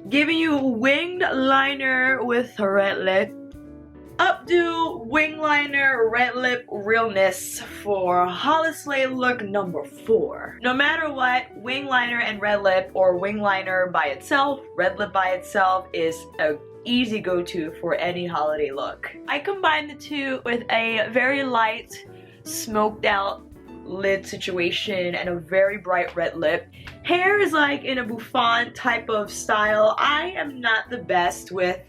Giving you winged liner with red lip. Updo wing liner red lip realness for HoliSLAY look number 4. No matter what, wing liner and red lip, or wing liner by itself, red lip by itself, is a easy go-to for any holiday look. I combined the two with a very light smoked out lid situation and a very bright red lip. Hair is like in a bouffant type of style. I am not the best with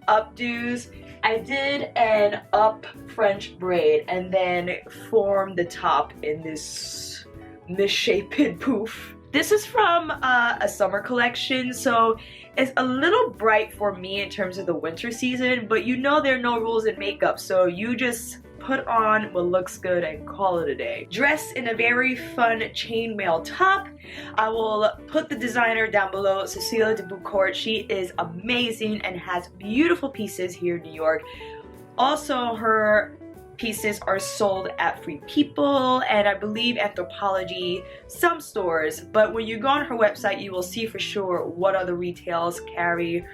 updos. I did an up French braid and then formed the top in this misshapen poof. This is from a summer collection, so it's a little bright for me in terms of the winter season, but you know there are no rules in makeup, so you just put on what looks good and call it a day. Dressed in a very fun chainmail top. I will put the designer down below, Cecilia de Boucourt. She is amazing and has beautiful pieces here in New York. Also, her pieces are sold at Free People and I believe Anthropologie, some stores, but when you go on her website you will see for sure what other retails carry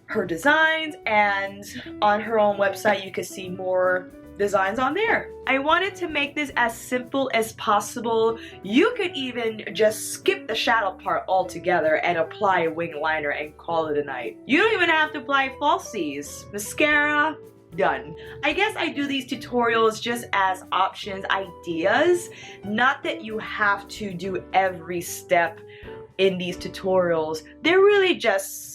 her designs, and on her own website you can see more designs on there. I wanted to make this as simple as possible. You could even just skip the shadow part altogether and apply a wing liner and call it a night. You don't even have to apply falsies. Mascara, done. I guess I do these tutorials just as options, ideas. Not that you have to do every step in these tutorials. They're really just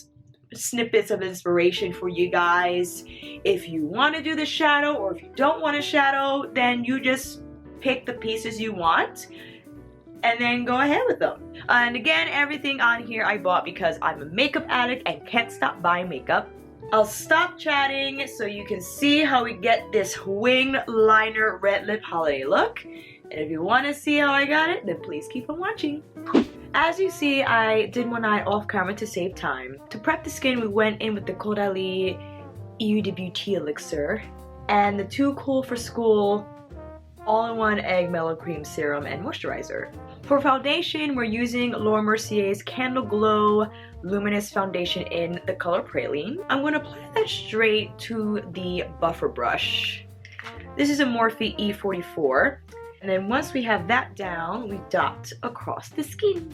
snippets of inspiration for you guys. If you want to do the shadow or if you don't want to shadow, then you just pick the pieces you want and then go ahead with them. And again, everything on here I bought because I'm a makeup addict and can't stop buying makeup. I'll stop chatting so you can see how we get this wing liner red lip holiday look. And if you want to see how I got it, then please keep on watching. As you see, I did one eye off camera to save time. To prep the skin, we went in with the Caudalie Eau de Beauty Elixir and the Too Cool for School all-in-one egg mellow cream serum and moisturizer. For foundation, we're using Mercier's Candleglow Luminous foundation in the color Praline. I'm going to apply that straight to the buffer brush. This is a Morphe E44. And then once we have that down, we dot across the skin.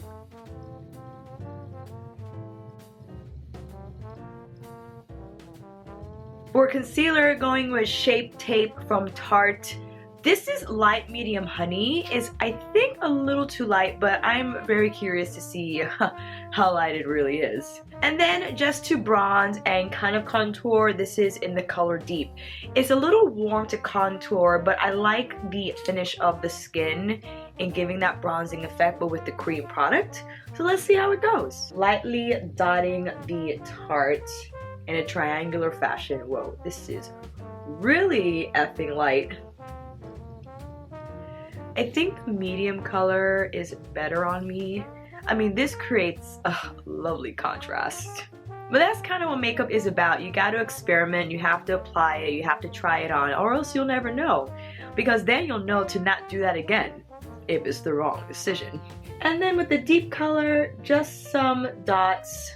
For concealer, going with Shape Tape from Tarte. This is light medium honey. Is I think a little too light, but I'm very curious to see how light it really is. And then just to bronze and kind of contour, this is in the color Deep. It's a little warm to contour, but I like the finish of the skin in giving that bronzing effect, but with the cream product. So let's see how it goes. Lightly dotting the Tarte in a triangular fashion. Whoa, this is really effing light. I think medium color is better on me. I mean, this creates a lovely contrast. But that's kind of what makeup is about. You got to experiment, you have to apply it, you have to try it on, or else you'll never know. Because then you'll know to not do that again if it's the wrong decision. And then with the deep color, just some dots,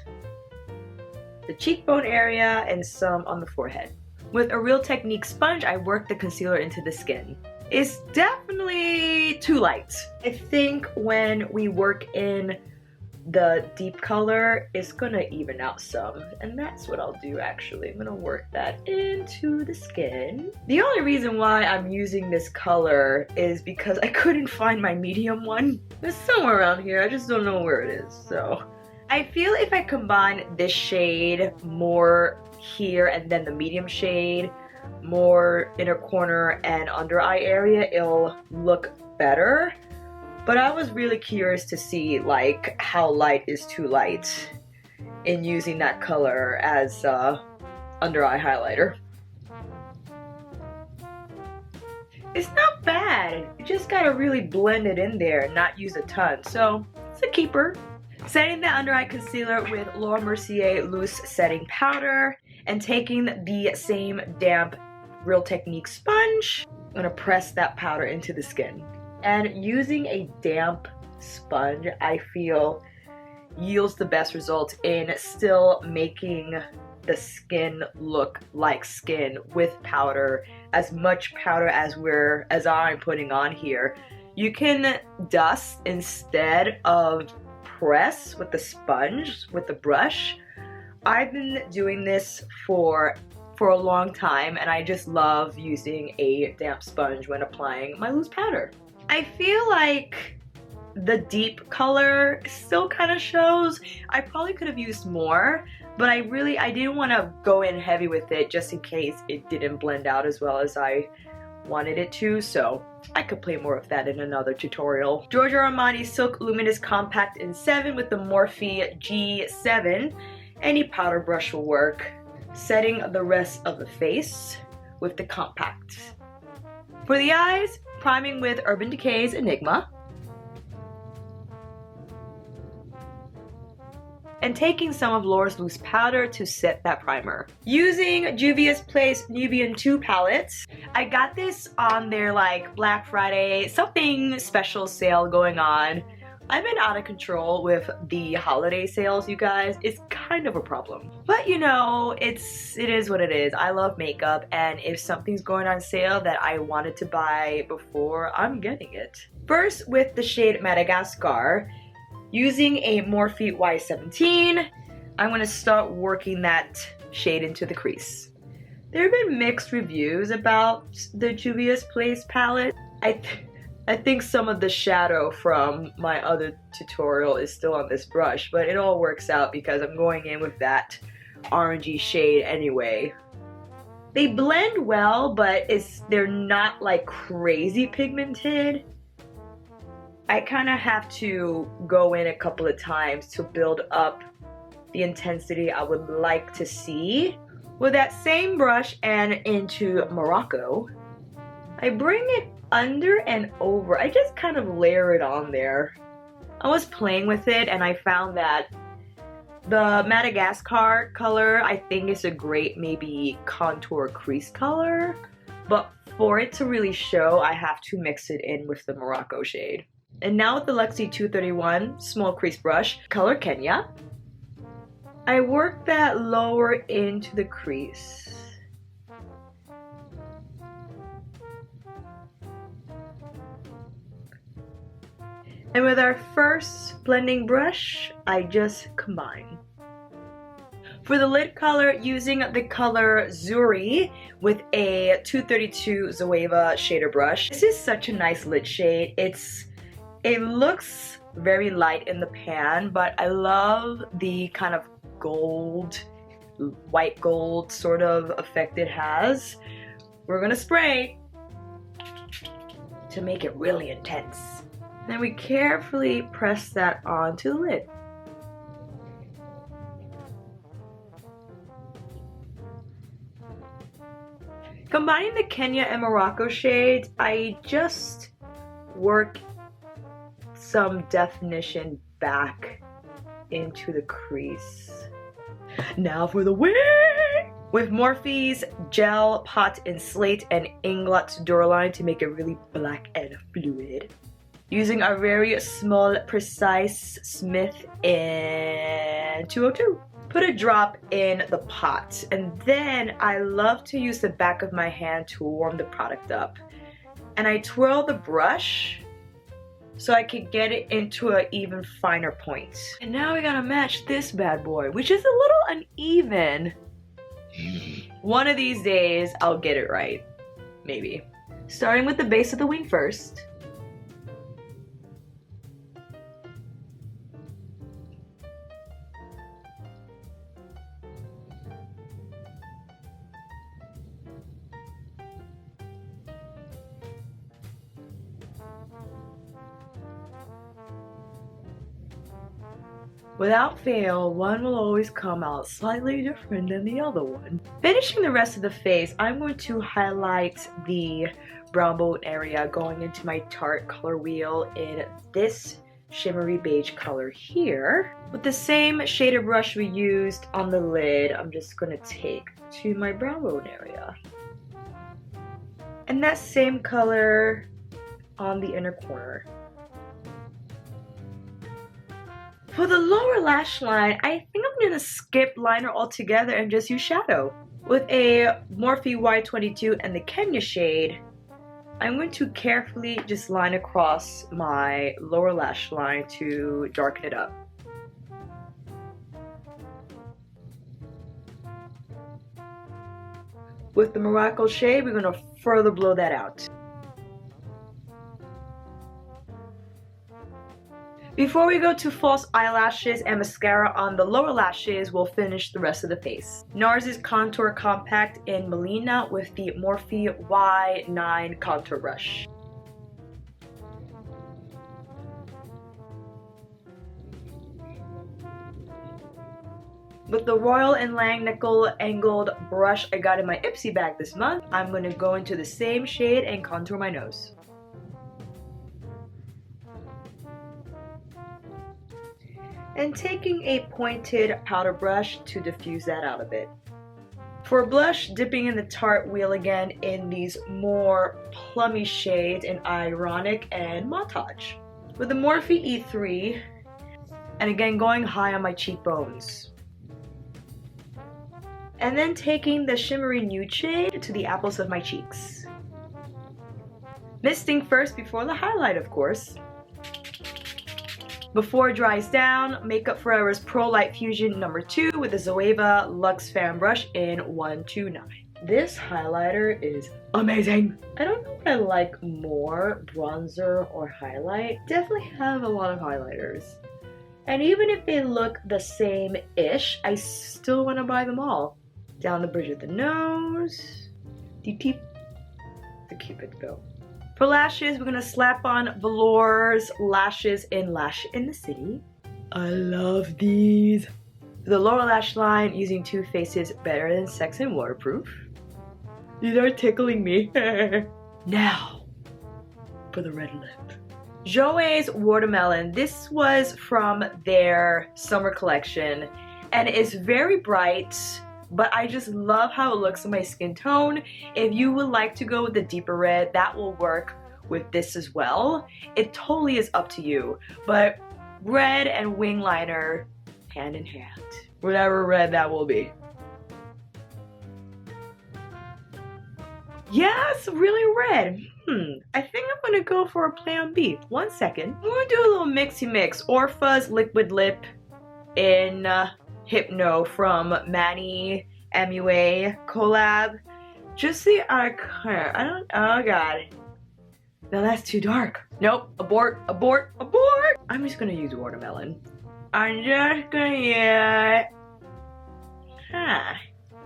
the cheekbone area, and some on the forehead. With a Real Technique sponge, I work the concealer into the skin. It's definitely too light. I think when we work in the deep color, it's gonna even out some. And that's what I'll do actually. I'm gonna work that into the skin. The only reason why I'm using this color is because I couldn't find my medium one. It's somewhere around here, I just don't know where it is, so. I feel if I combine this shade more here and then the medium shade, more inner corner and under eye area, it'll look better. But I was really curious to see like how light is too light in using that color as under eye highlighter. It's not bad, you just gotta really blend it in there and not use a ton, so it's a keeper. Setting the under eye concealer with Mercier loose setting powder and taking the same damp Real Technique sponge, I'm gonna press that powder into the skin. And using a damp sponge, I feel yields the best results in still making the skin look like skin with powder, as much powder as I'm putting on here. You can dust instead of press with the sponge, with the brush. I've been doing this for a long time, and I just love using a damp sponge when applying my loose powder. I feel like the deep color still kind of shows. I probably could have used more, but I didn't want to go in heavy with it just in case it didn't blend out as well as I wanted it to, so I could play more of that in another tutorial. Giorgio Armani Silk Luminous Compact in 7 with the Morphe G7. Any powder brush will work. Setting the rest of the face with the compact. For the eyes, priming with Urban Decay's Enigma. And taking some of Laura's loose powder to set that primer. Using Juvia's Place Nubian 2 palettes. I got this on their like Black Friday, something special sale going on. I've been out of control with the holiday sales, you guys. It's kind of a problem. But you know, it is what it is. I love makeup, and if something's going on sale that I wanted to buy before, I'm getting it. First, with the shade Madagascar, using a Morphe Y17, I'm going to start working that shade into the crease. There have been mixed reviews about the Juvia's Place palette. I think some of the shadow from my other tutorial is still on this brush, but it all works out because I'm going in with that orangey shade anyway. They blend well, but they're not like crazy pigmented. I kind of have to go in a couple of times to build up the intensity I would like to see. With that same brush and into Morocco, I bring it under and over. I just kind of layer it on there. I was playing with it and I found that the Madagascar color I think is a great maybe contour crease color, but for it to really show, I have to mix it in with the Morocco shade. And now with the Lexi 231 small crease brush, color Kenya, I work that lower into the crease. And with our first blending brush, I just combine. For the lid color, using the color Zuri with a 232 Zoeva shader brush. This is such a nice lid shade. It looks very light in the pan, but I love the kind of gold, white gold sort of effect it has. We're gonna spray to make it really intense. Then we carefully press that onto the lid. Combining the Kenya and Morocco shades, I just work some definition back into the crease. Now for the wing! With Morphe's Gel Pot in Slate and Inglot Duraline to make it really black and fluid. Using a very small, precise Smith in 202. Put a drop in the pot, and then I love to use the back of my hand to warm the product up. And I twirl the brush so I can get it into an even finer point. And now we gotta match this bad boy, which is a little uneven. One of these days, I'll get it right. Maybe. Starting with the base of the wing first. Without fail, one will always come out slightly different than the other one. Finishing the rest of the face, I'm going to highlight the brow bone area going into my Tarte color wheel in this shimmery beige color here. With the same shader brush we used on the lid, I'm just going to take to my brow bone area. And that same color on the inner corner. For the lower lash line, I think I'm gonna skip liner altogether and just use shadow. With a Morphe Y22 and the Kenya shade, I'm going to carefully just line across my lower lash line to darken it up. With the Morocco shade, we're going to further blow that out. Before we go to false eyelashes and mascara on the lower lashes, we'll finish the rest of the face. NARS' Contour Compact in Melina with the Morphe Y9 Contour Brush. With the Royal & Langnickel angled brush I got in my Ipsy bag this month, I'm going to go into the same shade and contour my nose. And taking a pointed powder brush to diffuse that out a bit. For blush, dipping in the Tarte wheel again in these more plummy shades in Ironic and Montage. With the Morphe E3, and again going high on my cheekbones. And then taking the shimmery nude shade to the apples of my cheeks. Misting first before the highlight, of course. Before it dries down, Makeup Forever's Pro Light Fusion No. 2 with the Zoeva Luxe Fan Brush in 129. This highlighter is amazing. I don't know what I like more, bronzer or highlight. Definitely have a lot of highlighters. And even if they look the same-ish, I still want to buy them all. Down the bridge of the nose, the Cupid bow. For lashes, we're going to slap on Velour's Lashes in Lash in the City. I love these. For the lower lash line, using Too Faced's Better Than Sex and Waterproof. These are tickling me. Now, for the red lip. Jouer's Watermelon. This was from their summer collection, and it's very bright. But I just love how it looks on my skin tone. If you would like to go with the deeper red, that will work with this as well. It totally is up to you. But red and wing liner, hand in hand. Whatever red that will be. Yes, really red. I think I'm gonna go for a plan B. 1 second. I'm gonna do a little mixy mix. Orpha's Liquid Lip in Hypno from Manny MUA collab. Just the eye color. Oh god. No, that's too dark. Nope. Abort, abort, abort. I'm just gonna use watermelon. I'm just gonna use...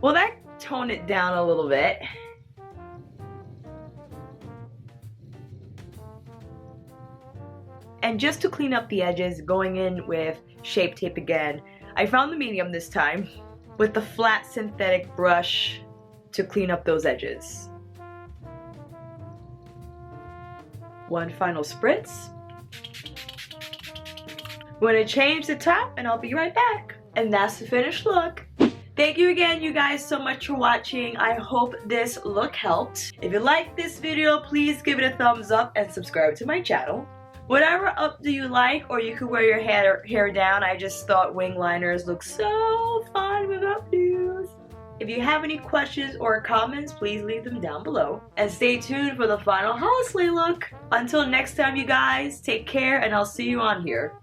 Well, that toned it down a little bit. And just to clean up the edges, going in with Shape Tape again. I found the medium this time with the flat synthetic brush to clean up those edges. One final spritz. I'm going to change the top and I'll be right back. And that's the finished look. Thank you again, you guys, so much for watching. I hope this look helped. If you like this video, please give it a thumbs up and subscribe to my channel. Whatever updo you like, or you could wear your hair down. I just thought wing liners look so fun with updos. If you have any questions or comments, please leave them down below. And stay tuned for the final HoliSLAY look. Until next time, you guys, take care and I'll see you on here.